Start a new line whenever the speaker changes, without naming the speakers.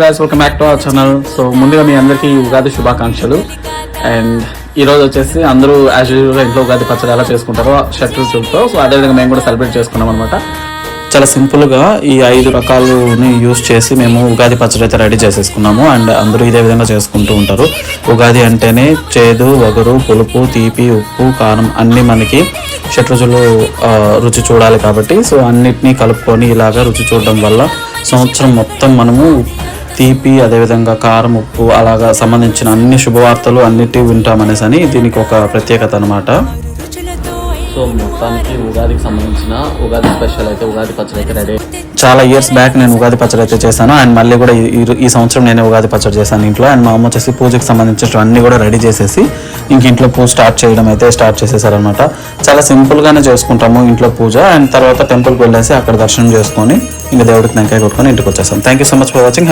Guys welcome back to our channel. So ముందుగా మీ అందరికీ ఉగాది శుభాకాంక్షలు. అండ్ ఈ రోజు వచ్చేసి అందరూ యాజ్ యూజువల్గా ఇంట్లో ఉగాది పచ్చడి ఎలా చేసుకుంటారో షట్రుచులతో, సో అదేవిధంగా మేము కూడా సెలబ్రేట్ చేసుకున్నాం అనమాట. చాలా సింపుల్గా ఈ 5 రకాలని యూస్ చేసి మేము ఉగాది పచ్చడి అయితే రెడీ చేసేసుకున్నాము. అండ్ అందరూ ఇదే విధంగా చేసుకుంటూ ఉంటారు. ఉగాది అంటేనే చేదు, వగరు, పులుపు, తీపి, ఉప్పు, కారం అన్నీ మనకి షట్రుచులు రుచి చూడాలి కాబట్టి సో అన్నిటినీ కలుపుకొని ఇలాగా రుచి చూడడం వల్ల సంవత్సరం మొత్తం మనము తీపి, అదేవిధంగా కారం, ఉప్పు అలాగా సంబంధించిన అన్ని శుభవార్తలు అన్నిటి వింటామనేసి అని దీనికి ఒక ప్రత్యేకత అనమాట. సో మొత్తానికి ఉగాదికి సంబంధించిన ఉగాది స్పెషల్ అయితే ఉగాది పచ్చడి అయితే రెడీ. చాలా ఇయర్స్ బ్యాక్ నేను ఉగాది పచ్చడి అయితే చేశాను. అండ్ మళ్ళీ కూడా ఈ సంవత్సరం నేను ఉగాది పచ్చడి చేశాను ఇంట్లో. అండ్ మా అమ్మ వచ్చేసి పూజకి సంబంధించిన అన్ని కూడా రెడీ చేసేసి ఇంక ఇంట్లో పూజ స్టార్ట్ చేసేసారనమాట. చాలా సింపుల్గానే చేసుకుంటాము ఇంట్లో పూజ. అండ్ తర్వాత టెంపుల్కి వెళ్ళేసి అక్కడ దర్శనం చేసుకొని ఇంకా దేవుడికి వెంకాయ కొట్టుకొని ఇంటికి వచ్చేస్తాం. Thank you so much for watching.